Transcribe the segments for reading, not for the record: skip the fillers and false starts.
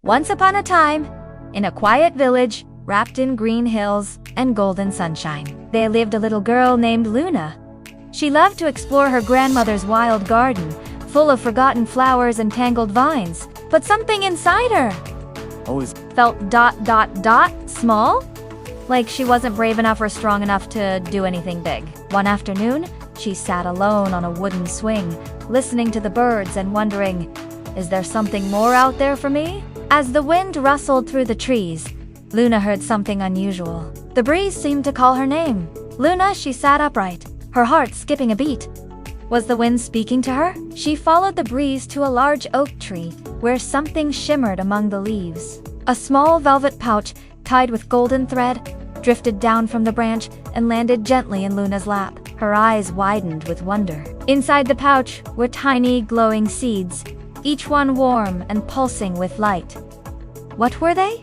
Once upon a time, in a quiet village wrapped in green hills and golden sunshine, there lived a little girl named Luna. She loved to explore her grandmother's wild garden, full of forgotten flowers and tangled vines. But something inside her always felt small, like she wasn't brave enough or strong enough to do anything big. One afternoon, she sat alone on a wooden swing, listening to the birds and wondering, is there something more out there for me? As the wind rustled through the trees, Luna heard something unusual. The breeze seemed to call her name. Luna, she sat upright, her heart skipping a beat. Was the wind speaking to her? She followed the breeze to a large oak tree, where something shimmered among the leaves. A small velvet pouch, tied with golden thread, drifted down from the branch and landed gently in Luna's lap. Her eyes widened with wonder. Inside the pouch were tiny, glowing seeds, each one warm and pulsing with light. What were they?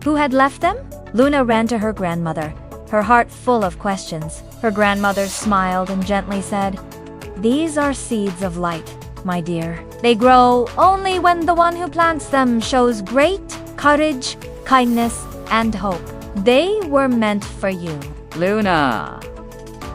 Who had left them? Luna ran to her grandmother, her heart full of questions. Her grandmother smiled and gently said, "These are seeds of light, my dear. They grow only when the one who plants them shows great courage, kindness, and hope. They were meant for you." Luna!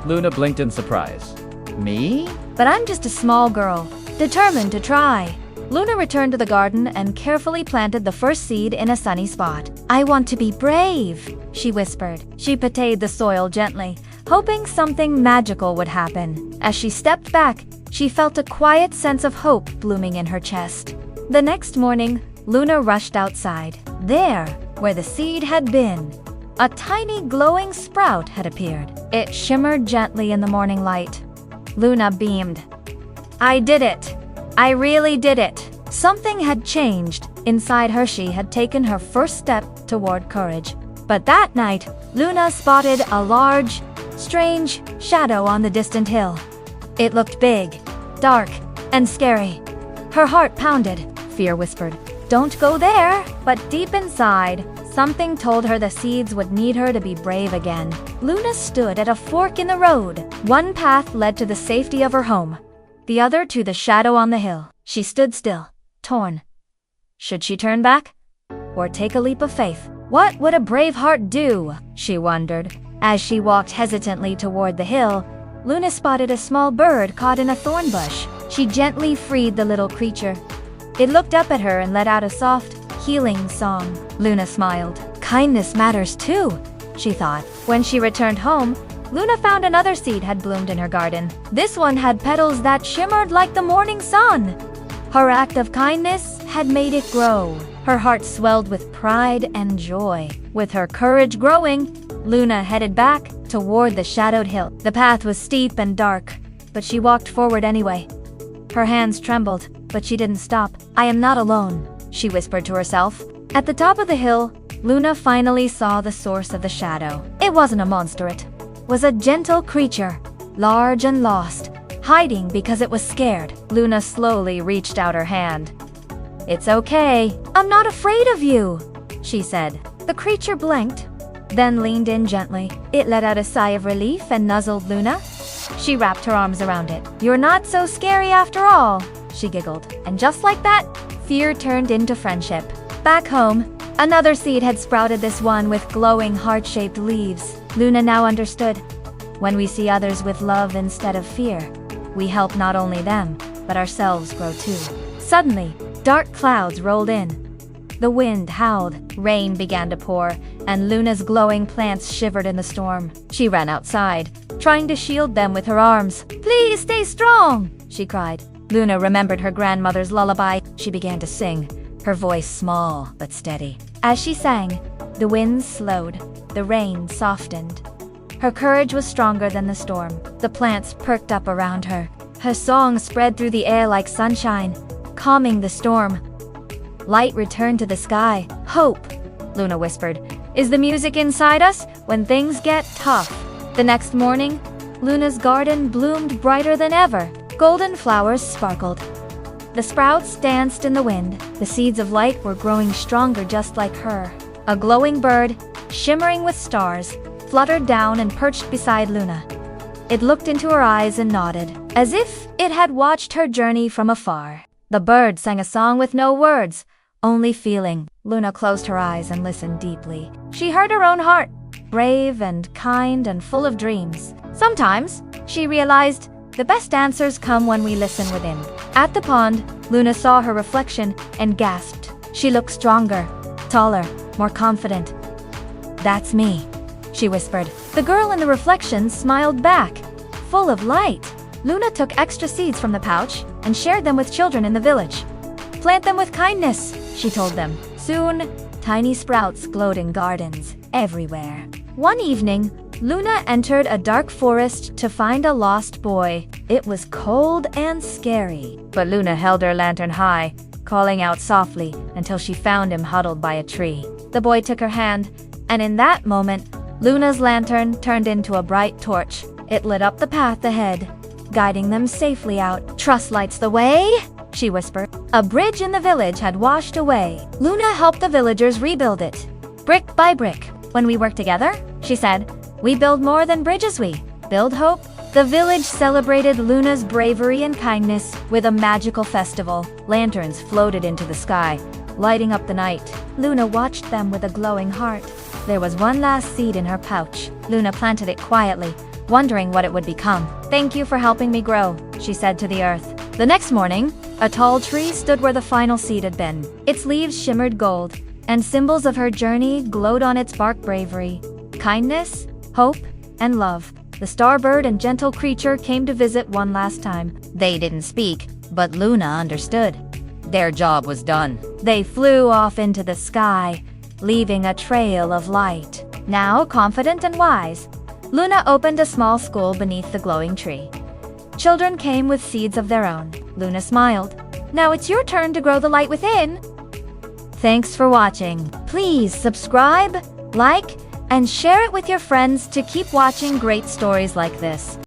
Luna blinked in surprise. Me? But I'm just a small girl, determined to try. Luna returned to the garden and carefully planted the first seed in a sunny spot. "I want to be brave," she whispered. She patted the soil gently, hoping something magical would happen. As she stepped back, she felt a quiet sense of hope blooming in her chest. The next morning, Luna rushed outside. There, where the seed had been, a tiny glowing sprout had appeared. It shimmered gently in the morning light. Luna beamed. "I did it! I really did it!" Something had changed. Inside her, she had taken her first step toward courage. But that night, Luna spotted a large, strange shadow on the distant hill. It looked big, dark, and scary. Her heart pounded. Fear whispered, "Don't go there!" But deep inside, something told her the seeds would need her to be brave again. Luna stood at a fork in the road. One path led to the safety of her home, the other to the shadow on the hill. She stood still, torn. Should she turn back? Or take a leap of faith? What would a brave heart do? She wondered. As she walked hesitantly toward the hill, Luna spotted a small bird caught in a thorn bush. She gently freed the little creature. It looked up at her and let out a soft, healing song. Luna smiled. Kindness matters too, she thought. When she returned home, Luna found another seed had bloomed in her garden. This one had petals that shimmered like the morning sun. Her act of kindness had made it grow. Her heart swelled with pride and joy. With her courage growing, Luna headed back toward the shadowed hill. The path was steep and dark, but she walked forward anyway. Her hands trembled, but she didn't stop. "I am not alone," she whispered to herself. At the top of the hill, Luna finally saw the source of the shadow. It wasn't a monster, it was a gentle creature, large and lost, hiding because it was scared. Luna slowly reached out her hand. "It's okay. I'm not afraid of you," she said. The creature blinked, then leaned in gently. It let out a sigh of relief and nuzzled Luna. She wrapped her arms around it. "You're not so scary after all," she giggled. And just like that, fear turned into friendship. Back home, another seed had sprouted, this one with glowing heart-shaped leaves. Luna now understood. When we see others with love instead of fear, we help not only them, but ourselves grow too. Suddenly, dark clouds rolled in. The wind howled, rain began to pour, and Luna's glowing plants shivered in the storm. She ran outside, trying to shield them with her arms. "Please stay strong," she cried. Luna remembered her grandmother's lullaby. She began to sing, her voice small but steady. As she sang, the winds slowed, the rain softened. Her courage was stronger than the storm. The plants perked up around her. Her song spread through the air like sunshine, calming the storm. Light returned to the sky. "Hope," Luna whispered, "is the music inside us when things get tough." The next morning, Luna's garden bloomed brighter than ever. Golden flowers sparkled. The sprouts danced in the wind. The seeds of light were growing stronger just like her. A glowing bird, shimmering with stars, fluttered down and perched beside Luna. It looked into her eyes and nodded, as if it had watched her journey from afar. The bird sang a song with no words, only feeling. Luna closed her eyes and listened deeply. She heard her own heart, brave and kind and full of dreams. Sometimes, she realized, the best answers come when we listen within. At the pond, Luna saw her reflection and gasped. She looked stronger, taller, more confident. "That's me," she whispered. The girl in the reflection smiled back, full of light. Luna took extra seeds from the pouch and shared them with children in the village. "Plant them with kindness," she told them. Soon, tiny sprouts glowed in gardens everywhere. One evening, Luna entered a dark forest to find a lost boy. It was cold and scary, but Luna held her lantern high, calling out softly until she found him huddled by a tree. The boy took her hand, and in that moment, Luna's lantern turned into a bright torch. It lit up the path ahead, guiding them safely out. "Trust lights the way," she whispered. A bridge in the village had washed away. Luna helped the villagers rebuild it, brick by brick. "When we work together," she said, "we build more than bridges, we build hope." The village celebrated Luna's bravery and kindness with a magical festival. Lanterns floated into the sky, lighting up the night. Luna watched them with a glowing heart. There was one last seed in her pouch. Luna planted it quietly, wondering what it would become. "Thank you for helping me grow," she said to the earth. The next morning, a tall tree stood where the final seed had been. Its leaves shimmered gold, and symbols of her journey glowed on its bark. Bravery, kindness, hope, and love. The starbird and gentle creature came to visit one last time. They didn't speak, but Luna understood. Their job was done. They flew off into the sky, leaving a trail of light. Now, confident and wise, Luna opened a small school beneath the glowing tree. Children came with seeds of their own. Luna smiled. "Now it's your turn to grow the light within." Thanks for watching. Please subscribe, like, and share it with your friends to keep watching great stories like this.